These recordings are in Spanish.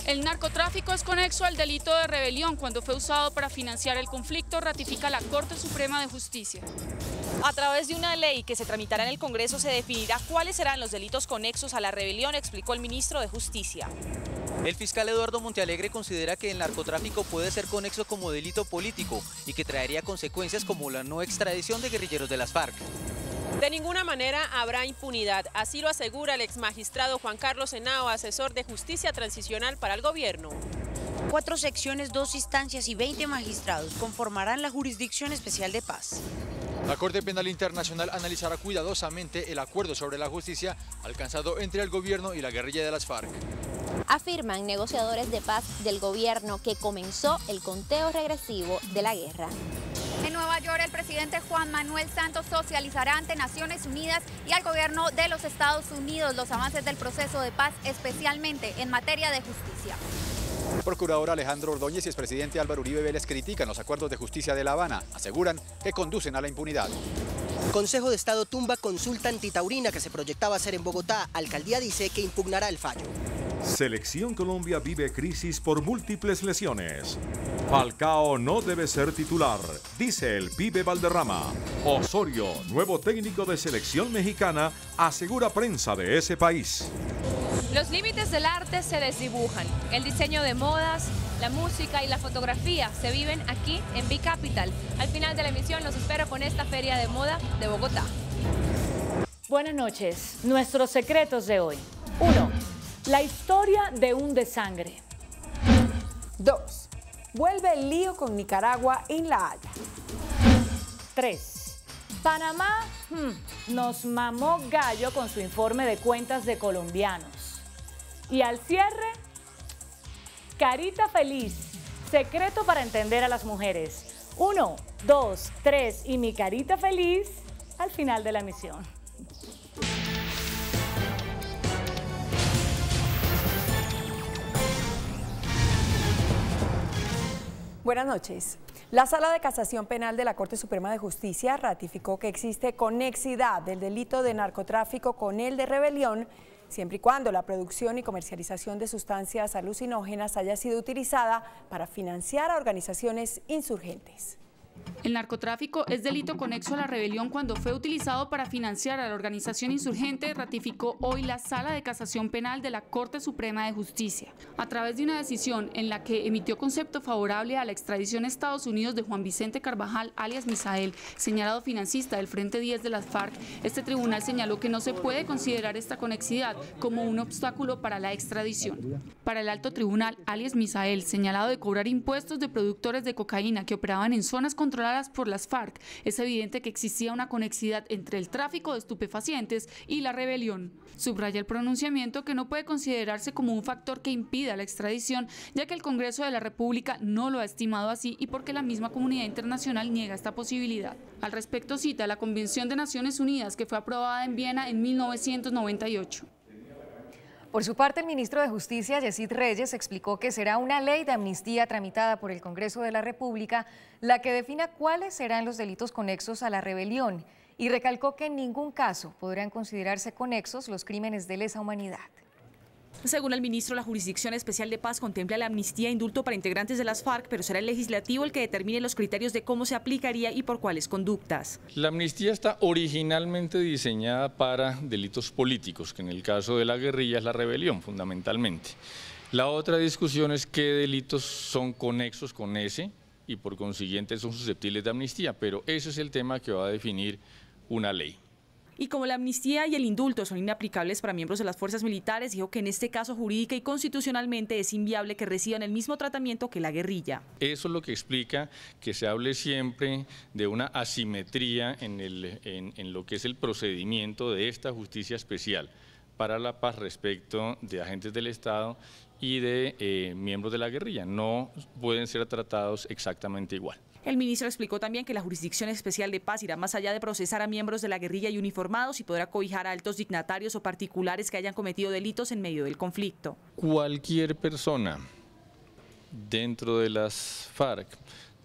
El narcotráfico es conexo al delito de rebelión cuando fue usado para financiar el conflicto, ratifica la Corte Suprema de Justicia. A través de una ley que se tramitará en el Congreso se definirá cuáles serán los delitos conexos a la rebelión, explicó el ministro de Justicia. El fiscal Eduardo Montealegre considera que el narcotráfico puede ser conexo como delito político y que traería consecuencias como la no extradición de guerrilleros de las FARC. De ninguna manera habrá impunidad, así lo asegura el exmagistrado Juan Carlos Henao, asesor de Justicia Transicional para el Gobierno. 4 secciones, 2 instancias y 20 magistrados conformarán la Jurisdicción Especial de Paz. La Corte Penal Internacional analizará cuidadosamente el acuerdo sobre la justicia alcanzado entre el gobierno y la guerrilla de las FARC. Afirman negociadores de paz del gobierno que comenzó el conteo regresivo de la guerra. En Nueva York, el presidente Juan Manuel Santos socializará ante Naciones Unidas y al gobierno de los Estados Unidos los avances del proceso de paz, especialmente en materia de justicia. El procurador Alejandro Ordóñez y expresidente Álvaro Uribe Vélez critican los acuerdos de justicia de La Habana. Aseguran que conducen a la impunidad. Consejo de Estado tumba consulta antitaurina que se proyectaba hacer en Bogotá. Alcaldía dice que impugnará el fallo. Selección Colombia vive crisis por múltiples lesiones. Falcao no debe ser titular, dice el Pibe Valderrama. Osorio, nuevo técnico de selección mexicana, asegura prensa de ese país. Los límites del arte se desdibujan. El diseño de modas, la música y la fotografía se viven aquí en B-Capital. Al final de la emisión los espero con esta feria de moda de Bogotá. Buenas noches. Nuestros secretos de hoy. 1. La historia de un desangre. 2. Vuelve el lío con Nicaragua en La Haya. 3. Panamá nos mamó gallo con su informe de cuentas de colombianos. Y al cierre, carita feliz, secreto para entender a las mujeres. 1, 2, 3 y mi carita feliz al final de la emisión. Buenas noches. La Sala de Casación Penal de la Corte Suprema de Justicia ratificó que existe conexidad del delito de narcotráfico con el de rebelión, siempre y cuando la producción y comercialización de sustancias alucinógenas haya sido utilizada para financiar a organizaciones insurgentes. El narcotráfico es delito conexo a la rebelión cuando fue utilizado para financiar a la organización insurgente, ratificó hoy la Sala de Casación Penal de la Corte Suprema de Justicia. A través de una decisión en la que emitió concepto favorable a la extradición a Estados Unidos de Juan Vicente Carvajal, alias Misael, señalado financista del Frente 10 de las FARC, este tribunal señaló que no se puede considerar esta conexidad como un obstáculo para la extradición. Para el alto tribunal, alias Misael, señalado de cobrar impuestos de productores de cocaína que operaban en zonas controladas por las FARC, es evidente que existía una conexidad entre el tráfico de estupefacientes y la rebelión. Subraya el pronunciamiento que no puede considerarse como un factor que impida la extradición, ya que el Congreso de la República no lo ha estimado así y porque la misma comunidad internacional niega esta posibilidad. Al respecto cita la Convención de Naciones Unidas que fue aprobada en Viena en 1998. Por su parte, el ministro de Justicia, Yesid Reyes, explicó que será una ley de amnistía tramitada por el Congreso de la República la que defina cuáles serán los delitos conexos a la rebelión y recalcó que en ningún caso podrán considerarse conexos los crímenes de lesa humanidad. Según el ministro, la Jurisdicción Especial de Paz contempla la amnistía e indulto para integrantes de las FARC, pero será el legislativo el que determine los criterios de cómo se aplicaría y por cuáles conductas. La amnistía está originalmente diseñada para delitos políticos, que en el caso de la guerrilla es la rebelión fundamentalmente. La otra discusión es qué delitos son conexos con ese y por consiguiente son susceptibles de amnistía, pero ese es el tema que va a definir una ley. Y como la amnistía y el indulto son inaplicables para miembros de las fuerzas militares, dijo que en este caso jurídica y constitucionalmente es inviable que reciban el mismo tratamiento que la guerrilla. Eso es lo que explica que se hable siempre de una asimetría en lo que es el procedimiento de esta justicia especial para la paz respecto de agentes del Estado y de miembros de la guerrilla. No pueden ser tratados exactamente igual. El ministro explicó también que la Jurisdicción Especial de Paz irá más allá de procesar a miembros de la guerrilla y uniformados y podrá cobijar a altos dignatarios o particulares que hayan cometido delitos en medio del conflicto. Cualquier persona dentro de las FARC,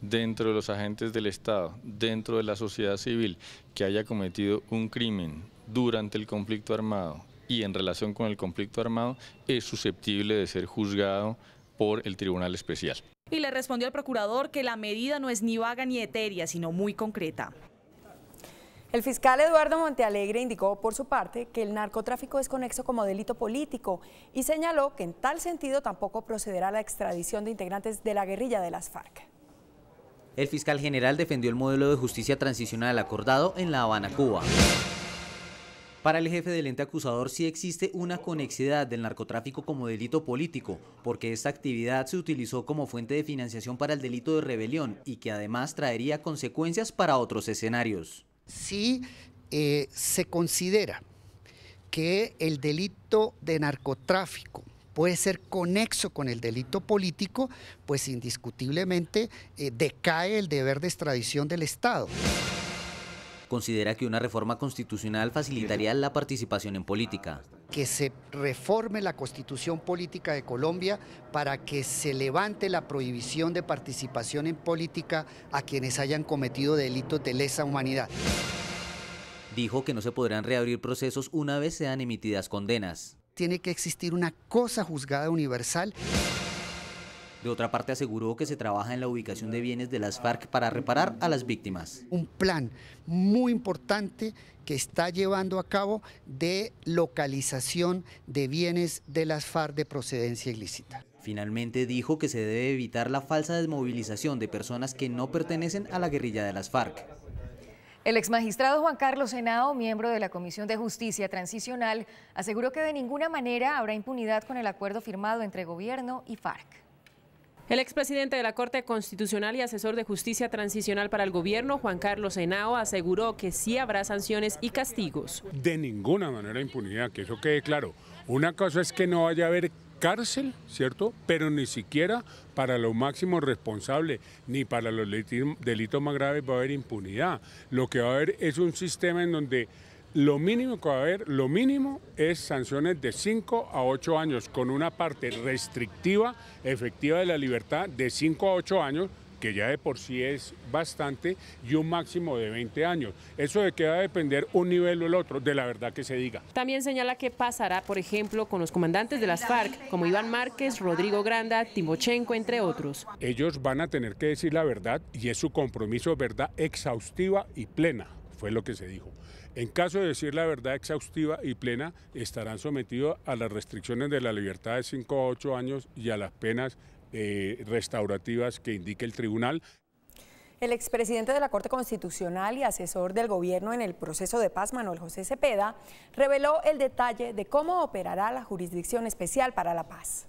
dentro de los agentes del Estado, dentro de la sociedad civil que haya cometido un crimen durante el conflicto armado y en relación con el conflicto armado es susceptible de ser juzgado por el Tribunal Especial. Y le respondió al procurador que la medida no es ni vaga ni etérea, sino muy concreta. El fiscal Eduardo Montealegre indicó por su parte que el narcotráfico es conexo como delito político y señaló que en tal sentido tampoco procederá la extradición de integrantes de la guerrilla de las FARC. El fiscal general defendió el modelo de justicia transicional acordado en La Habana, Cuba. Para el jefe del ente acusador sí existe una conexidad del narcotráfico como delito político, porque esta actividad se utilizó como fuente de financiación para el delito de rebelión y que además traería consecuencias para otros escenarios. Si se considera que el delito de narcotráfico puede ser conexo con el delito político, pues indiscutiblemente decae el deber de extradición del Estado. Considera que una reforma constitucional facilitaría la participación en política. Que se reforme la Constitución Política de Colombia para que se levante la prohibición de participación en política a quienes hayan cometido delitos de lesa humanidad. Dijo que no se podrán reabrir procesos una vez sean emitidas condenas. Tiene que existir una cosa juzgada universal. De otra parte, aseguró que se trabaja en la ubicación de bienes de las FARC para reparar a las víctimas. Un plan muy importante que está llevando a cabo de localización de bienes de las FARC de procedencia ilícita. Finalmente dijo que se debe evitar la falsa desmovilización de personas que no pertenecen a la guerrilla de las FARC. El exmagistrado Juan Carlos Henao, miembro de la Comisión de Justicia Transicional, aseguró que de ninguna manera habrá impunidad con el acuerdo firmado entre gobierno y FARC. El expresidente de la Corte Constitucional y asesor de Justicia Transicional para el gobierno, Juan Carlos Henao, aseguró que sí habrá sanciones y castigos. De ninguna manera impunidad, que eso quede claro. Una cosa es que no vaya a haber cárcel, ¿cierto? Pero ni siquiera para los máximos responsables, ni para los delitos más graves va a haber impunidad. Lo que va a haber es un sistema en donde lo mínimo que va a haber, lo mínimo es sanciones de 5 a 8 años, con una parte restrictiva, efectiva de la libertad de 5 a 8 años, que ya de por sí es bastante, y un máximo de 20 años. Eso de que va a depender un nivel o el otro, de la verdad que se diga. También señala que pasará, por ejemplo, con los comandantes de las FARC, como Iván Márquez, Rodrigo Granda, Timochenko, entre otros. Ellos van a tener que decir la verdad y es su compromiso, verdad exhaustiva y plena, fue lo que se dijo. En caso de decir la verdad exhaustiva y plena, estarán sometidos a las restricciones de la libertad de 5 a 8 años y a las penas restaurativas que indique el tribunal. El expresidente de la Corte Constitucional y asesor del gobierno en el proceso de paz, Manuel José Cepeda, reveló el detalle de cómo operará la Jurisdicción Especial para la Paz.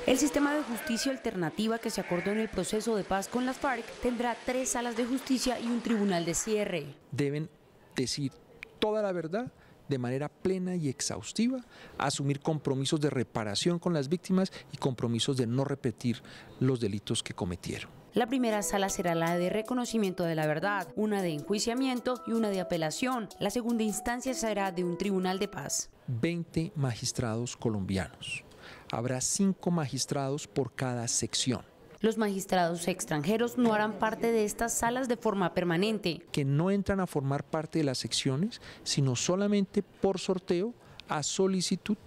El sistema de justicia alternativa que se acordó en el proceso de paz con las FARC tendrá 3 salas de justicia y un tribunal de cierre. Deben decir toda la verdad de manera plena y exhaustiva, asumir compromisos de reparación con las víctimas y compromisos de no repetir los delitos que cometieron. La primera sala será la de reconocimiento de la verdad, una de enjuiciamiento y una de apelación. La segunda instancia será de un tribunal de paz. 20 magistrados colombianos. Habrá 5 magistrados por cada sección. Los magistrados extranjeros no harán parte de estas salas de forma permanente. Que no entran a formar parte de las secciones, sino solamente por sorteo a solicitud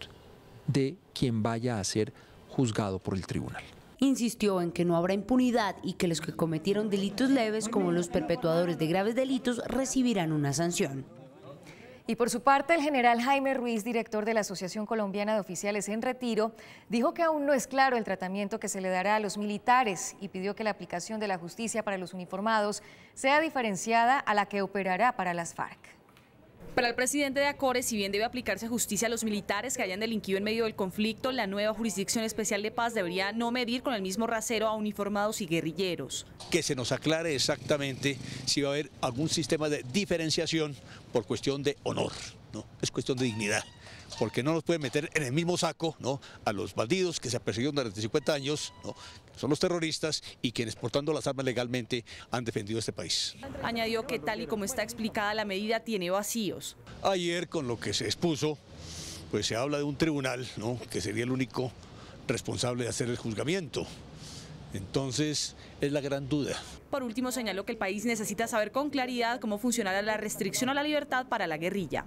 de quien vaya a ser juzgado por el tribunal. Insistió en que no habrá impunidad y que los que cometieron delitos leves, como los perpetuadores de graves delitos, recibirán una sanción. Y por su parte, el general Jaime Ruiz, director de la Asociación Colombiana de Oficiales en Retiro, dijo que aún no es claro el tratamiento que se le dará a los militares y pidió que la aplicación de la justicia para los uniformados sea diferenciada a la que operará para las FARC. Para el presidente de Acore, si bien debe aplicarse justicia a los militares que hayan delinquido en medio del conflicto, la nueva Jurisdicción Especial de Paz debería no medir con el mismo rasero a uniformados y guerrilleros. Que se nos aclare exactamente si va a haber algún sistema de diferenciación por cuestión de honor, ¿no? Es cuestión de dignidad, porque no nos pueden meter en el mismo saco, ¿no?, a los bandidos que se persiguieron durante 50 años, ¿no?, que son los terroristas y quienes portando las armas legalmente han defendido este país. Añadió que tal y como está explicada la medida tiene vacíos. Ayer con lo que se expuso, pues se habla de un tribunal, ¿no?, que sería el único responsable de hacer el juzgamiento. Entonces es la gran duda. Por último, señaló que el país necesita saber con claridad cómo funcionará la restricción a la libertad para la guerrilla.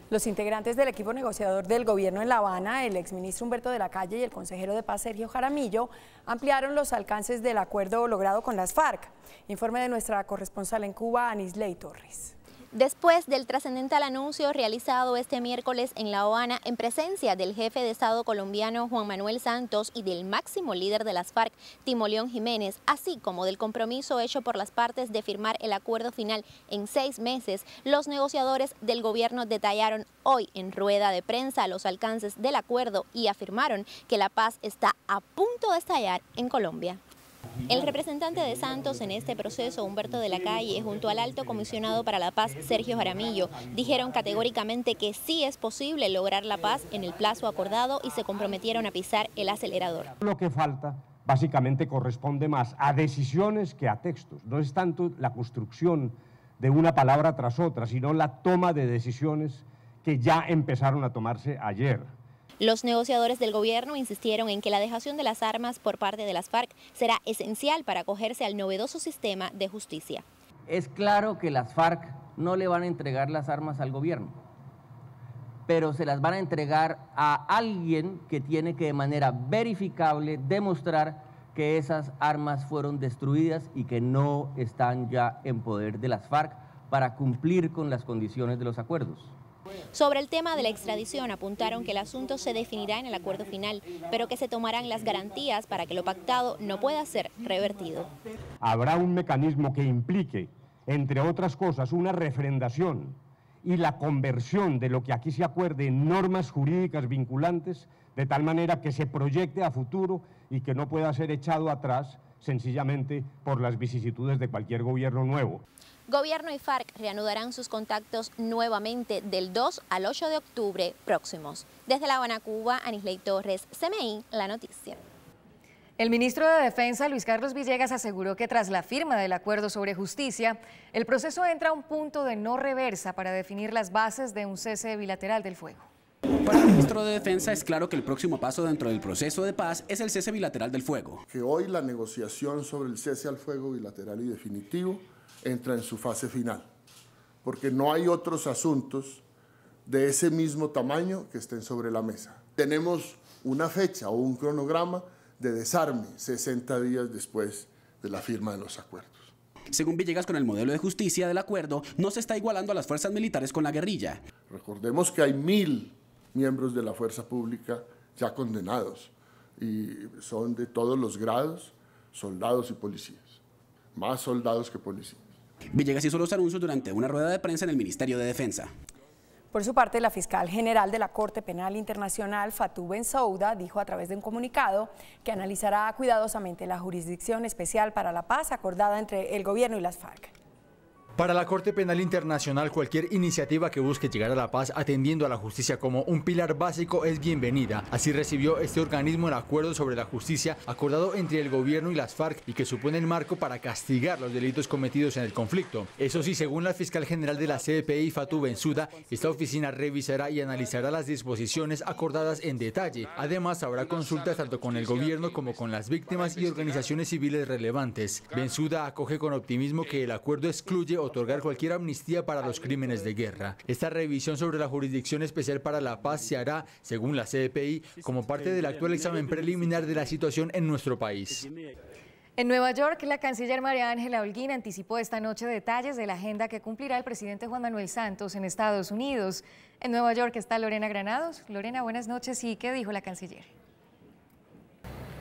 Los integrantes del equipo negociador del gobierno en La Habana, el exministro Humberto de la Calle y el consejero de paz Sergio Jaramillo, ampliaron los alcances del acuerdo logrado con las FARC. Informe de nuestra corresponsal en Cuba, Anisley Torres. Después del trascendental anuncio realizado este miércoles en La Habana en presencia del jefe de Estado colombiano Juan Manuel Santos y del máximo líder de las FARC, Timo León Jiménez, así como del compromiso hecho por las partes de firmar el acuerdo final en 6 meses, los negociadores del gobierno detallaron hoy en rueda de prensa los alcances del acuerdo y afirmaron que la paz está a punto de estallar en Colombia. El representante de Santos en este proceso, Humberto de la Calle, junto al alto comisionado para la paz, Sergio Jaramillo, dijeron categóricamente que sí es posible lograr la paz en el plazo acordado y se comprometieron a pisar el acelerador. Lo que falta básicamente corresponde más a decisiones que a textos. No es tanto la construcción de una palabra tras otra, sino la toma de decisiones que ya empezaron a tomarse ayer. Los negociadores del gobierno insistieron en que la dejación de las armas por parte de las FARC será esencial para acogerse al novedoso sistema de justicia. Es claro que las FARC no le van a entregar las armas al gobierno, pero se las van a entregar a alguien que tiene que de manera verificable demostrar que esas armas fueron destruidas y que no están ya en poder de las FARC para cumplir con las condiciones de los acuerdos. Sobre el tema de la extradición, apuntaron que el asunto se definirá en el acuerdo final, pero que se tomarán las garantías para que lo pactado no pueda ser revertido. Habrá un mecanismo que implique, entre otras cosas, una refrendación y la conversión de lo que aquí se acuerde en normas jurídicas vinculantes, de tal manera que se proyecte a futuro y que no pueda ser echado atrás sencillamente por las vicisitudes de cualquier gobierno nuevo. Gobierno y FARC reanudarán sus contactos nuevamente del 2 al 8 de octubre próximos. Desde La Habana, Cuba, Anisley Torres, CMI, La Noticia. El ministro de Defensa, Luis Carlos Villegas, aseguró que tras la firma del acuerdo sobre justicia, el proceso entra a un punto de no reversa para definir las bases de un cese bilateral del fuego. Para el ministro de Defensa es claro que el próximo paso dentro del proceso de paz es el cese bilateral del fuego. Que hoy la negociación sobre el cese al fuego bilateral y definitivo entra en su fase final, porque no hay otros asuntos de ese mismo tamaño que estén sobre la mesa. Tenemos una fecha o un cronograma de desarme 60 días después de la firma de los acuerdos. Según Villegas, con el modelo de justicia del acuerdo, no se está igualando a las fuerzas militares con la guerrilla. Recordemos que hay 1000 miembros de la fuerza pública ya condenados y son de todos los grados, soldados y policías, más soldados que policías. Villegas hizo los anuncios durante una rueda de prensa en el Ministerio de Defensa. Por su parte, la fiscal general de la Corte Penal Internacional, Fatou Bensouda, dijo a través de un comunicado que analizará cuidadosamente la jurisdicción especial para la paz acordada entre el gobierno y las FARC. Para la Corte Penal Internacional, cualquier iniciativa que busque llegar a la paz atendiendo a la justicia como un pilar básico es bienvenida. Así recibió este organismo el acuerdo sobre la justicia acordado entre el gobierno y las FARC y que supone el marco para castigar los delitos cometidos en el conflicto. Eso sí, según la fiscal general de la CPI, Fatou Bensouda, esta oficina revisará y analizará las disposiciones acordadas en detalle. Además, habrá consultas tanto con el gobierno como con las víctimas y organizaciones civiles relevantes. Bensouda acoge con optimismo que el acuerdo excluye otorgar cualquier amnistía para los crímenes de guerra. Esta revisión sobre la Jurisdicción Especial para la Paz se hará, según la CPI, como parte del actual examen preliminar de la situación en nuestro país. En Nueva York, la canciller María Ángela Holguín anticipó esta noche detalles de la agenda que cumplirá el presidente Juan Manuel Santos en Estados Unidos. En Nueva York está Lorena Granados. Lorena, buenas noches. ¿Y qué dijo la canciller?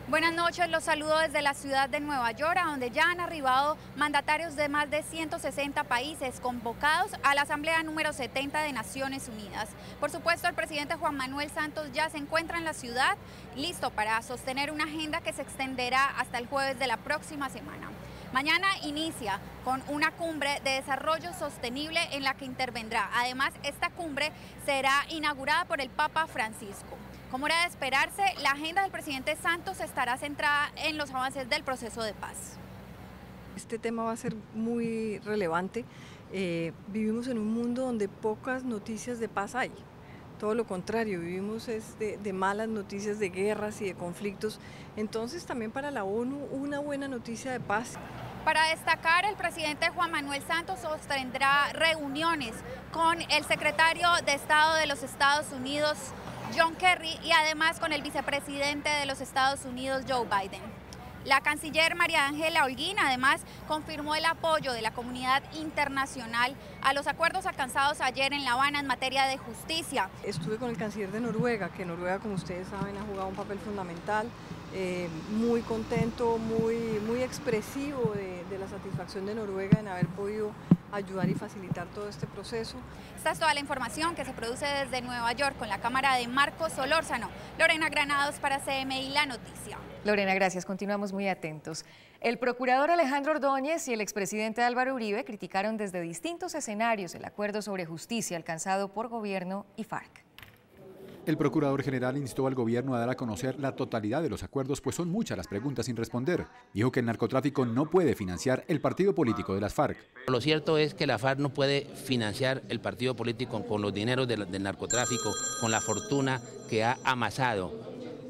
Buenas noches, los saludo desde la ciudad de Nueva York, a donde ya han arribado mandatarios de más de 160 países convocados a la Asamblea número 70 de Naciones Unidas. Por supuesto, el presidente Juan Manuel Santos ya se encuentra en la ciudad, listo para sostener una agenda que se extenderá hasta el jueves de la próxima semana. Mañana inicia con una cumbre de desarrollo sostenible en la que intervendrá. Además, esta cumbre será inaugurada por el Papa Francisco. Como era de esperarse, la agenda del presidente Santos estará centrada en los avances del proceso de paz. Este tema va a ser muy relevante. Vivimos en un mundo donde pocas noticias de paz hay. Todo lo contrario, vivimos de malas noticias de guerras y de conflictos. Entonces también para la ONU una buena noticia de paz. Para destacar, el presidente Juan Manuel Santos sostendrá reuniones con el secretario de Estado de los Estados Unidos, John Kerry, y además con el vicepresidente de los Estados Unidos, Joe Biden. La canciller María Ángela Holguín además confirmó el apoyo de la comunidad internacional a los acuerdos alcanzados ayer en La Habana en materia de justicia. Estuve con el canciller de Noruega, que Noruega, como ustedes saben, ha jugado un papel fundamental, muy contento, muy expresivo de la satisfacción de Noruega en haber podido ayudar y facilitar todo este proceso. Esta es toda la información que se produce desde Nueva York con la cámara de Marcos Solórzano. Lorena Granados para CMI La Noticia. Lorena, gracias. Continuamos muy atentos. El procurador Alejandro Ordóñez y el expresidente Álvaro Uribe criticaron desde distintos escenarios el acuerdo sobre justicia alcanzado por gobierno y FARC. El procurador general instó al gobierno a dar a conocer la totalidad de los acuerdos, pues son muchas las preguntas sin responder. Dijo que el narcotráfico no puede financiar el partido político de las FARC. Lo cierto es que la FARC no puede financiar el partido político con los dineros del narcotráfico, con la fortuna que ha amasado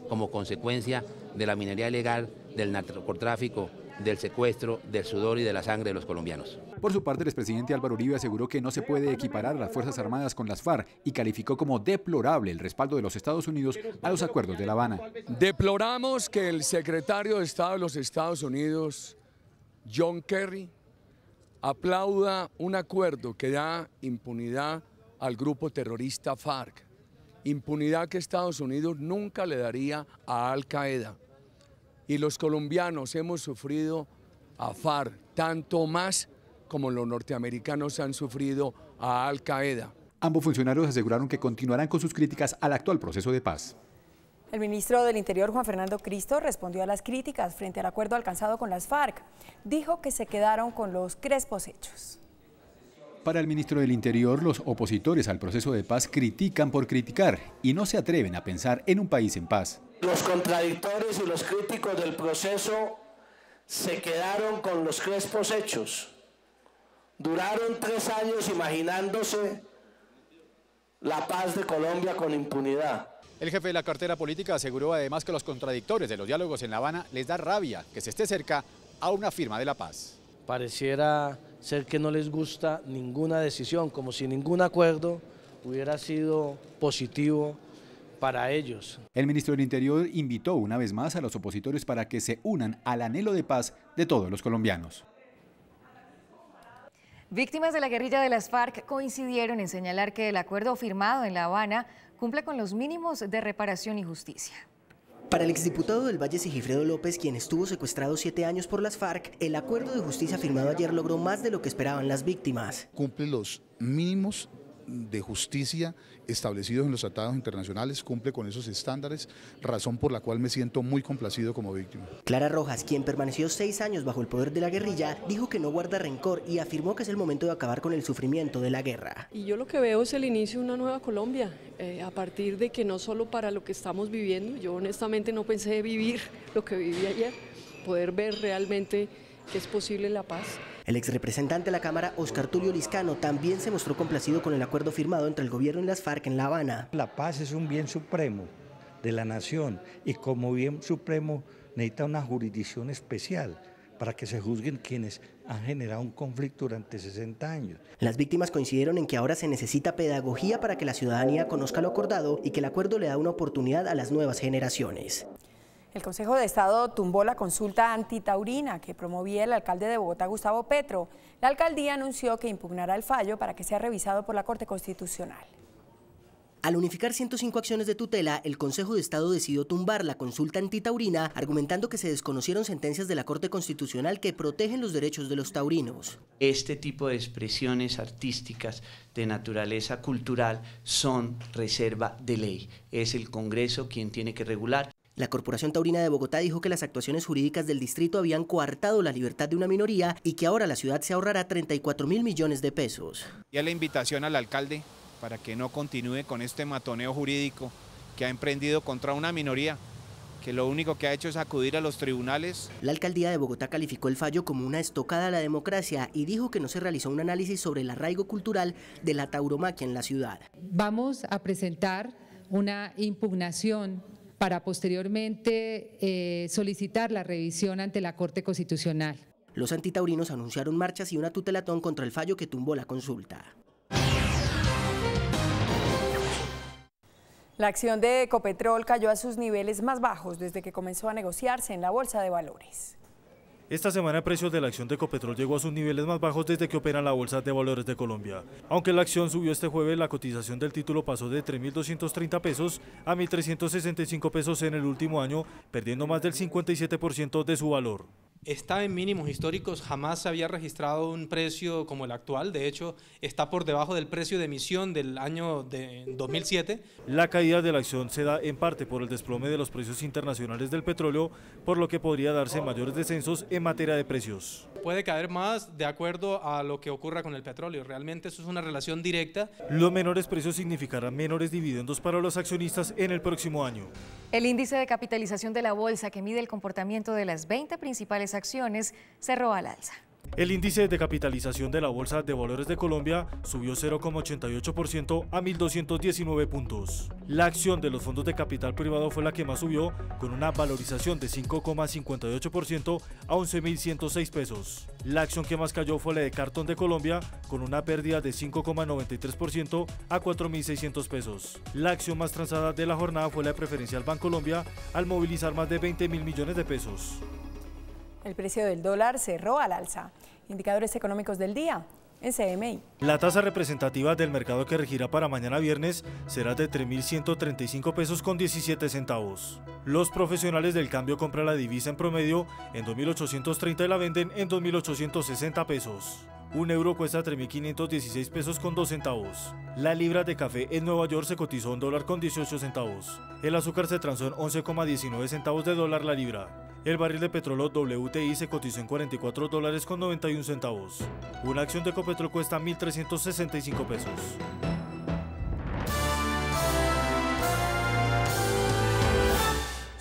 como consecuencia de la minería ilegal, del narcotráfico, del secuestro, del sudor y de la sangre de los colombianos. Por su parte, el expresidente Álvaro Uribe aseguró que no se puede equiparar a las Fuerzas Armadas con las FARC y calificó como deplorable el respaldo de los Estados Unidos a los acuerdos de La Habana. Deploramos que el secretario de Estado de los Estados Unidos, John Kerry, aplauda un acuerdo que da impunidad al grupo terrorista FARC, impunidad que Estados Unidos nunca le daría a Al Qaeda. Y los colombianos hemos sufrido a FARC tanto más como los norteamericanos han sufrido a Al Qaeda. Ambos funcionarios aseguraron que continuarán con sus críticas al actual proceso de paz. El ministro del Interior, Juan Fernando Cristo, respondió a las críticas frente al acuerdo alcanzado con las FARC. Dijo que se quedaron con los crespos hechos. Para el ministro del Interior, los opositores al proceso de paz critican por criticar y no se atreven a pensar en un país en paz. Los contradictores y los críticos del proceso se quedaron con los crespos hechos. Duraron 3 años imaginándose la paz de Colombia con impunidad. El jefe de la cartera política aseguró además que los contradictores de los diálogos en La Habana les da rabia que se esté cerca a una firma de la paz. Pareciera ser que no les gusta ninguna decisión, como si ningún acuerdo hubiera sido positivo para ellos. El ministro del Interior invitó una vez más a los opositores para que se unan al anhelo de paz de todos los colombianos. Víctimas de la guerrilla de las FARC coincidieron en señalar que el acuerdo firmado en La Habana cumple con los mínimos de reparación y justicia. Para el exdiputado del Valle, Sigifredo López, quien estuvo secuestrado 7 años por las FARC, el acuerdo de justicia firmado ayer logró más de lo que esperaban las víctimas. Cumple los mínimos de justicia establecidos en los tratados internacionales, cumple con esos estándares, razón por la cual me siento muy complacido como víctima. Clara Rojas, quien permaneció 6 años bajo el poder de la guerrilla, dijo que no guarda rencor y afirmó que es el momento de acabar con el sufrimiento de la guerra. Y yo lo que veo es el inicio de una nueva Colombia, a partir de que no solo para lo que estamos viviendo, yo honestamente no pensé vivir lo que viví ayer, poder ver realmente que es posible la paz. El exrepresentante de la Cámara, Oscar Tulio Liscano, también se mostró complacido con el acuerdo firmado entre el gobierno y las FARC en La Habana. La paz es un bien supremo de la nación y como bien supremo necesita una jurisdicción especial para que se juzguen quienes han generado un conflicto durante 60 años. Las víctimas coincidieron en que ahora se necesita pedagogía para que la ciudadanía conozca lo acordado y que el acuerdo le da una oportunidad a las nuevas generaciones. El Consejo de Estado tumbó la consulta antitaurina que promovía el alcalde de Bogotá, Gustavo Petro. La alcaldía anunció que impugnará el fallo para que sea revisado por la Corte Constitucional. Al unificar 105 acciones de tutela, el Consejo de Estado decidió tumbar la consulta antitaurina, argumentando que se desconocieron sentencias de la Corte Constitucional que protegen los derechos de los taurinos. Este tipo de expresiones artísticas de naturaleza cultural son reserva de ley. Es el Congreso quien tiene que regular. La Corporación Taurina de Bogotá dijo que las actuaciones jurídicas del distrito habían coartado la libertad de una minoría y que ahora la ciudad se ahorrará 34.000 millones de pesos. Y la invitación al alcalde para que no continúe con este matoneo jurídico que ha emprendido contra una minoría, que lo único que ha hecho es acudir a los tribunales. La alcaldía de Bogotá calificó el fallo como una estocada a la democracia y dijo que no se realizó un análisis sobre el arraigo cultural de la tauromaquia en la ciudad. Vamos a presentar una impugnación para posteriormente solicitar la revisión ante la Corte Constitucional. Los antitaurinos anunciaron marchas y una tutelatón contra el fallo que tumbó la consulta. La acción de Ecopetrol cayó a sus niveles más bajos desde que comenzó a negociarse en la Bolsa de Valores. Esta semana el precio de la acción de Ecopetrol llegó a sus niveles más bajos desde que opera en la Bolsa de Valores de Colombia. Aunque la acción subió este jueves, la cotización del título pasó de 3.230 pesos a 1.365 pesos en el último año, perdiendo más del 57% de su valor. Está en mínimos históricos, jamás se había registrado un precio como el actual, de hecho está por debajo del precio de emisión del año de 2007. La caída de la acción se da en parte por el desplome de los precios internacionales del petróleo, por lo que podría darse mayores descensos en materia de precios. Puede caer más de acuerdo a lo que ocurra con el petróleo, realmente eso es una relación directa. Los menores precios significarán menores dividendos para los accionistas en el próximo año. El índice de capitalización de la bolsa, que mide el comportamiento de las 20 principales acciones, cerró al alza. El índice de capitalización de la Bolsa de Valores de Colombia subió 0,88% a 1.219 puntos. La acción de los fondos de capital privado fue la que más subió, con una valorización de 5,58% a 11.106 pesos. La acción que más cayó fue la de Cartón de Colombia, con una pérdida de 5,93% a 4.600 pesos. La acción más transada de la jornada fue la de Preferencial Bancolombia, al movilizar más de 20.000 millones de pesos. El precio del dólar cerró al alza. Indicadores económicos del día en CMI. La tasa representativa del mercado que regirá para mañana viernes será de 3.135 pesos con 17 centavos. Los profesionales del cambio compran la divisa en promedio en 2.830 y la venden en 2.860 pesos. Un euro cuesta 3.516 pesos con 2 centavos. La libra de café en Nueva York se cotizó a $1 con 18 centavos. El azúcar se transó en 11,19 centavos de dólar la libra. El barril de petróleo WTI se cotizó en $44 con 91 centavos. Una acción de Ecopetrol cuesta 1.365 pesos.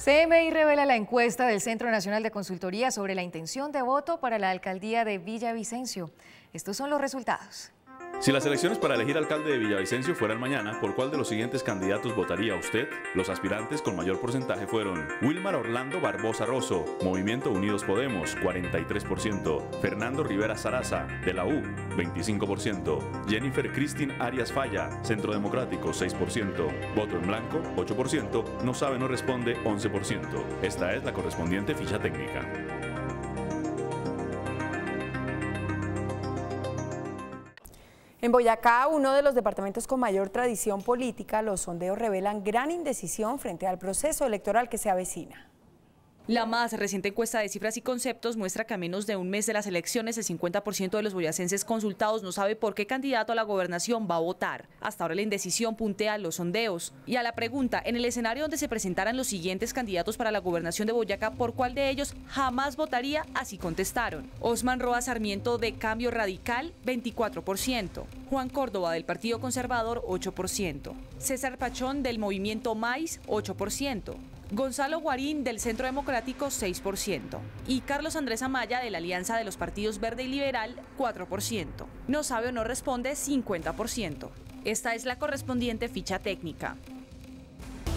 CMI revela la encuesta del Centro Nacional de Consultoría sobre la intención de voto para la alcaldía de Villavicencio. Estos son los resultados. Si las elecciones para elegir alcalde de Villavicencio fueran mañana, ¿por cuál de los siguientes candidatos votaría usted? Los aspirantes con mayor porcentaje fueron Wilmar Orlando Barbosa Rosso, Movimiento Unidos Podemos, 43%, Fernando Rivera Saraza, de la U, 25%, Jennifer Christine Arias Falla, Centro Democrático, 6%, voto en blanco, 8%, no sabe, no responde, 11%. Esta es la correspondiente ficha técnica. En Boyacá, uno de los departamentos con mayor tradición política, los sondeos revelan gran indecisión frente al proceso electoral que se avecina. La más reciente encuesta de Cifras y Conceptos muestra que a menos de un mes de las elecciones, el 50% de los boyacenses consultados no sabe por qué candidato a la gobernación va a votar. Hasta ahora la indecisión puntea los sondeos. Y a la pregunta, en el escenario donde se presentaran los siguientes candidatos para la gobernación de Boyacá, ¿por cuál de ellos jamás votaría? Así contestaron. Osman Roa Sarmiento, de Cambio Radical, 24%. Juan Córdoba, del Partido Conservador, 8%. César Pachón, del Movimiento Maíz, 8%. Gonzalo Guarín, del Centro Democrático, 6%. Y Carlos Andrés Amaya, de la Alianza de los Partidos Verde y Liberal, 4%. No sabe o no responde, 50%. Esta es la correspondiente ficha técnica.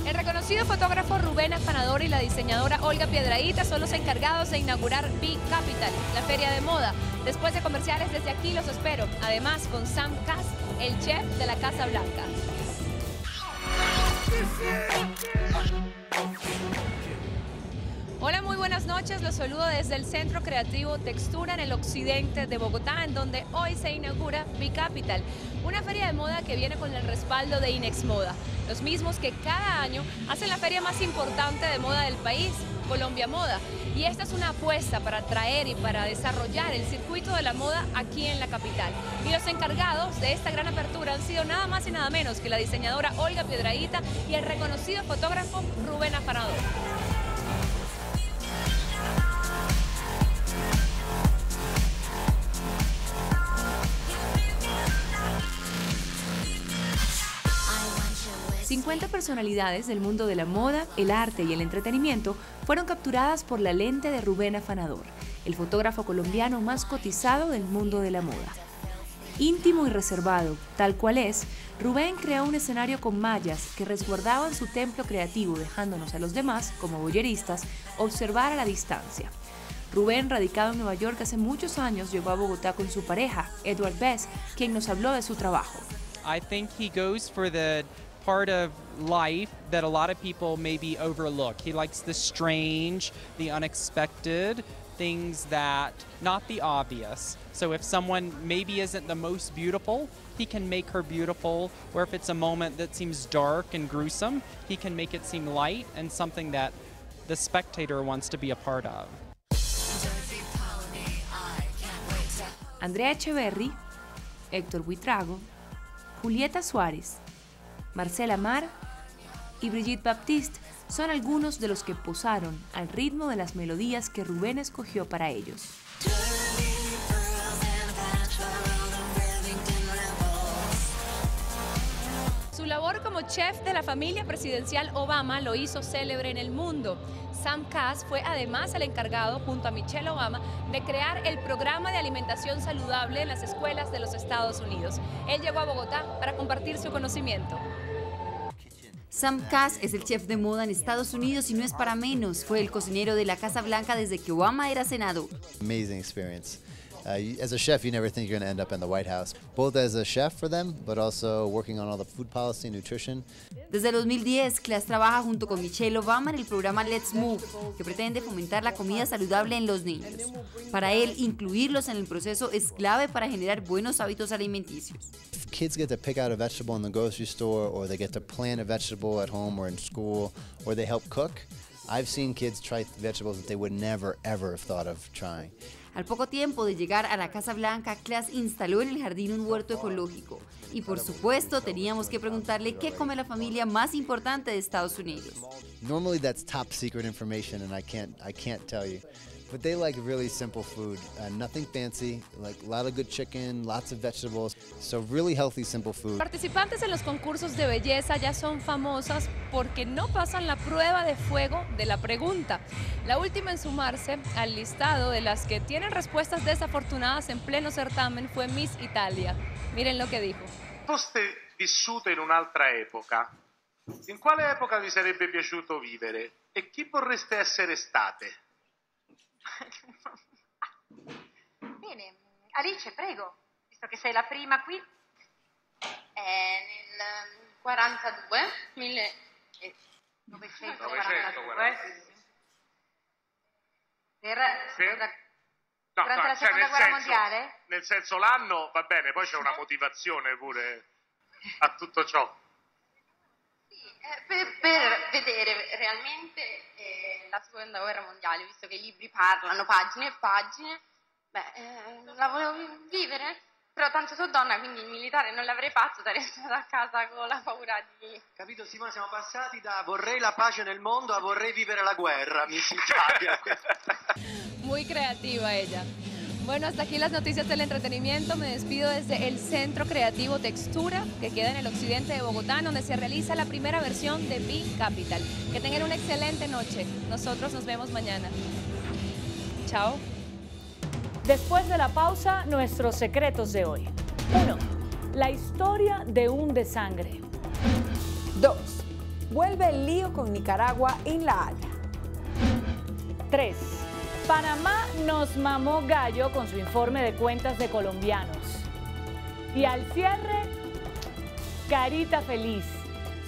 El reconocido fotógrafo Rubén Afanador y la diseñadora Olga Piedrahita son los encargados de inaugurar B-Capital, la feria de moda. Después de comerciales, desde aquí los espero. Además, con Sam Kass, el chef de la Casa Blanca. Hola, muy buenas noches. Los saludo desde el Centro Creativo Textura en el occidente de Bogotá, en donde hoy se inaugura B-Capital, una feria de moda que viene con el respaldo de Inex Moda, los mismos que cada año hacen la feria más importante de moda del país, Colombia Moda. Y esta es una apuesta para atraer y para desarrollar el circuito de la moda aquí en la capital. Y los encargados de esta gran apertura han sido nada más y nada menos que la diseñadora Olga Piedrahita y el reconocido fotógrafo Rubén Afanador. ...50 personalidades del mundo de la moda, el arte y el entretenimiento fueron capturadas por la lente de Rubén Afanador, el fotógrafo colombiano más cotizado del mundo de la moda. Íntimo y reservado, tal cual es, Rubén creó un escenario con mallas que resguardaban su templo creativo, dejándonos a los demás, como boyeristas, observar a la distancia. Rubén, radicado en Nueva York hace muchos años, llegó a Bogotá con su pareja, Edward Bess, quien nos habló de su trabajo. I think he goes for the part of life that a lot of people maybe overlook. He likes the strange, the unexpected, things that, not the obvious. So if someone maybe isn't the most beautiful, he can make her beautiful, or if it's a moment that seems dark and gruesome, he can make it seem light and something that the spectator wants to be a part of. Andrea Echeverry, Héctor Buitrago, Julieta Suárez, Marcela Mar y Brigitte Baptiste son algunos de los que posaron al ritmo de las melodías que Rubén escogió para ellos. Su labor como chef de la familia presidencial Obama lo hizo célebre en el mundo. Sam Kass fue además el encargado, junto a Michelle Obama, de crear el programa de alimentación saludable en las escuelas de los Estados Unidos. Él llegó a Bogotá para compartir su conocimiento. Sam Kass es el chef de moda en Estados Unidos y no es para menos. Fue el cocinero de la Casa Blanca desde que Obama era senador. Amazing experience. As a chef, you never think you're going to end up in the White House, both as a chef for them, but also working on all the food policy, nutrition. Desde 2010, Klass trabaja junto con Michelle Obama en el programa Let's Move, que pretende fomentar la comida saludable en los niños. Para él, incluirlos en el proceso es clave para generar buenos hábitos alimenticios. If kids get to pick out a vegetable in the grocery store, or they get to plant a vegetable at home or in school, or they help cook, I've seen kids try vegetables that they would never, ever have thought of trying. Al poco tiempo de llegar a la Casa Blanca, Klass instaló en el jardín un huerto ecológico. Y por supuesto, teníamos que preguntarle qué come la familia más importante de Estados Unidos. Normally that's top secret information and I can't tell you. But they like really simple food, nothing fancy, like a lot of good chicken, lots of vegetables, so really healthy, simple food. Participantes en los concursos de belleza ya son famosas porque no pasan la prueba de fuego de la pregunta. La última en sumarse al listado de las que tienen respuestas desafortunadas en pleno certamen fue Miss Italia. Miren lo que dijo. Foste vissuto in un'altra epoca, in quale epoca vi sarebbe piaciuto vivere e chi vorreste essere state? Bene, Alice, prego, visto che sei la prima qui, nel 42, 1942, durante la seconda guerra mondiale? Nel senso l'anno va bene, poi c'è una motivazione pure a tutto ciò. Per vedere realmente la seconda guerra mondiale, visto che i libri parlano pagine e pagine, la volevo vivere, però tanto sono donna, quindi il militare non l'avrei fatto, sarei stata a casa con la paura di... Capito Simona, siamo passati da vorrei la pace nel mondo a vorrei vivere la guerra, Miss Italia. Muy creativa ella. Bueno, hasta aquí las noticias del entretenimiento. Me despido desde el Centro Creativo Textura, que queda en el occidente de Bogotá, donde se realiza la primera versión de B-Capital. Que tengan una excelente noche. Nosotros nos vemos mañana. Chao. Después de la pausa, nuestros secretos de hoy. 1. La historia de un desangre. 2. Vuelve el lío con Nicaragua en La Haya. 3. Panamá nos mamó gallo con su informe de cuentas de colombianos. Y al cierre, carita feliz.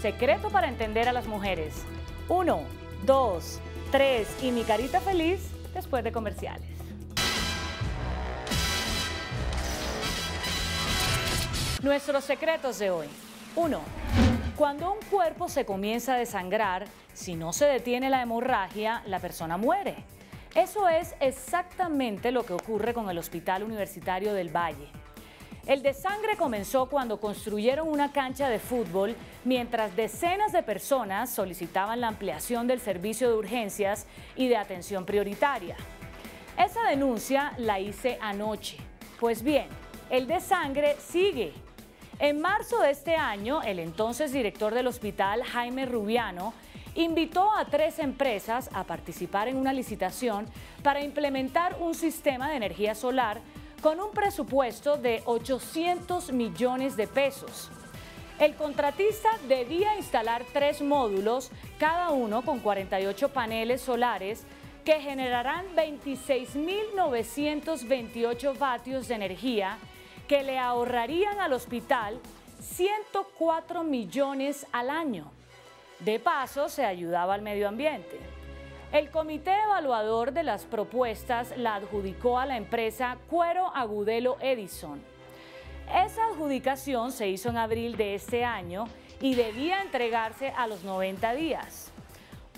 Secreto para entender a las mujeres. 1, 2, 3 y mi carita feliz después de comerciales. Nuestros secretos de hoy. 1. Cuando un cuerpo se comienza a desangrar, si no se detiene la hemorragia, la persona muere. Eso es exactamente lo que ocurre con el Hospital Universitario del Valle. El desangre comenzó cuando construyeron una cancha de fútbol mientras decenas de personas solicitaban la ampliación del servicio de urgencias y de atención prioritaria. Esa denuncia la hice anoche. Pues bien, el desangre sigue. En marzo de este año, el entonces director del hospital, Jaime Rubiano, invitó a 3 empresas a participar en una licitación para implementar un sistema de energía solar con un presupuesto de 800 millones de pesos. El contratista debía instalar 3 módulos, cada uno con 48 paneles solares, que generarán 26.928 vatios de energía que le ahorrarían al hospital 104 millones al año. De paso, se ayudaba al medio ambiente. El comité evaluador de las propuestas la adjudicó a la empresa Cuero Agudelo Edison. Esa adjudicación se hizo en abril de este año y debía entregarse a los 90 días.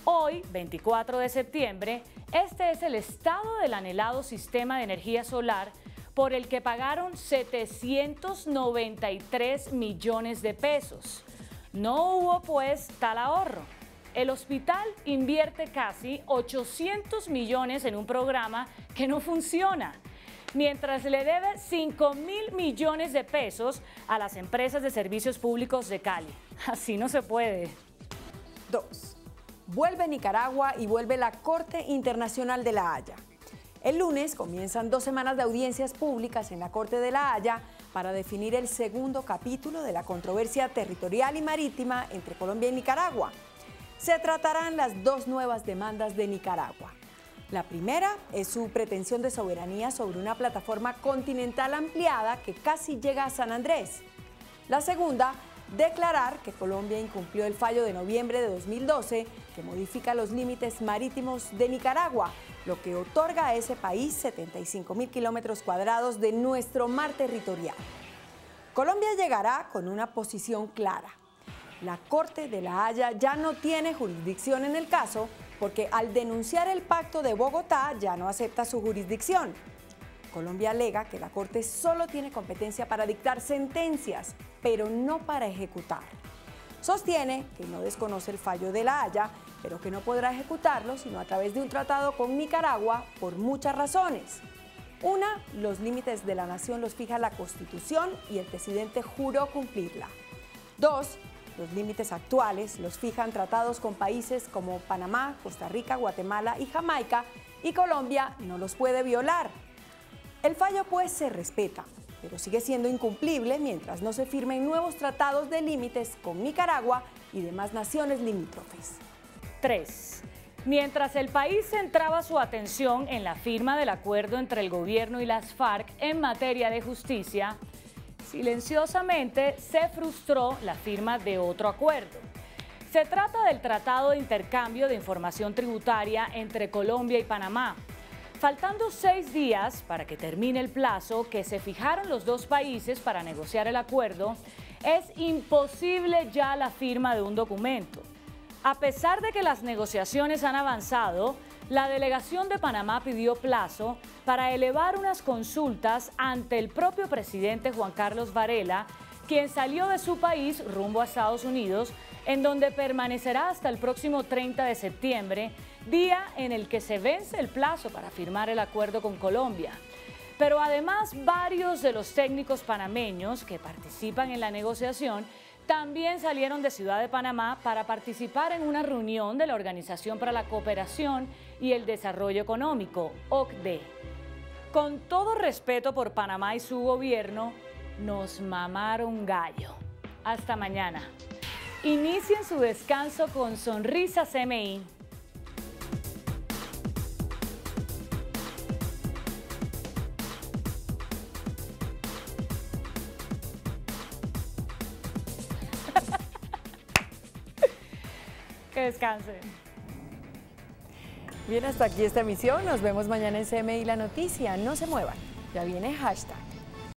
Hoy, 24 de septiembre, este es el estado del anhelado sistema de energía solar por el que pagaron 793 millones de pesos. No hubo pues tal ahorro. El hospital invierte casi 800 millones en un programa que no funciona, mientras le debe 5.000 millones de pesos a las empresas de servicios públicos de Cali. Así no se puede. 2. Vuelve Nicaragua y vuelve la Corte Internacional de La Haya. El lunes comienzan 2 semanas de audiencias públicas en la Corte de La Haya para definir el segundo capítulo de la controversia territorial y marítima entre Colombia y Nicaragua. Se tratarán las 2 nuevas demandas de Nicaragua. La primera es su pretensión de soberanía sobre una plataforma continental ampliada que casi llega a San Andrés. La segunda, declarar que Colombia incumplió el fallo de noviembre de 2012 que modifica los límites marítimos de Nicaragua, lo que otorga a ese país 75.000 kilómetros cuadrados de nuestro mar territorial. Colombia llegará con una posición clara. La Corte de La Haya ya no tiene jurisdicción en el caso porque al denunciar el Pacto de Bogotá ya no acepta su jurisdicción. Colombia alega que la Corte solo tiene competencia para dictar sentencias, pero no para ejecutar. Sostiene que no desconoce el fallo de La Haya, pero que no podrá ejecutarlo sino a través de un tratado con Nicaragua por muchas razones. Una, los límites de la nación los fija la Constitución y el presidente juró cumplirla. 2, los límites actuales los fijan tratados con países como Panamá, Costa Rica, Guatemala y Jamaica, y Colombia no los puede violar. El fallo pues se respeta, pero sigue siendo incumplible mientras no se firmen nuevos tratados de límites con Nicaragua y demás naciones limítrofes. 3. Mientras el país centraba su atención en la firma del acuerdo entre el gobierno y las FARC en materia de justicia, silenciosamente se frustró la firma de otro acuerdo. Se trata del Tratado de Intercambio de Información Tributaria entre Colombia y Panamá. Faltando 6 días para que termine el plazo que se fijaron los 2 países para negociar el acuerdo, es imposible ya la firma de un documento. A pesar de que las negociaciones han avanzado, la delegación de Panamá pidió plazo para elevar unas consultas ante el propio presidente Juan Carlos Varela, quien salió de su país rumbo a Estados Unidos, en donde permanecerá hasta el próximo 30 de septiembre, día en el que se vence el plazo para firmar el acuerdo con Colombia. Pero además, varios de los técnicos panameños que participan en la negociación también salieron de Ciudad de Panamá para participar en una reunión de la Organización para la Cooperación y el Desarrollo Económico, OCDE. Con todo respeto por Panamá y su gobierno, nos mamaron gallo. Hasta mañana. Inicien su descanso con Sonrisa CMI. Que descansen. Bien, hasta aquí esta emisión. Nos vemos mañana en CMI La Noticia. No se muevan. Ya viene hashtag.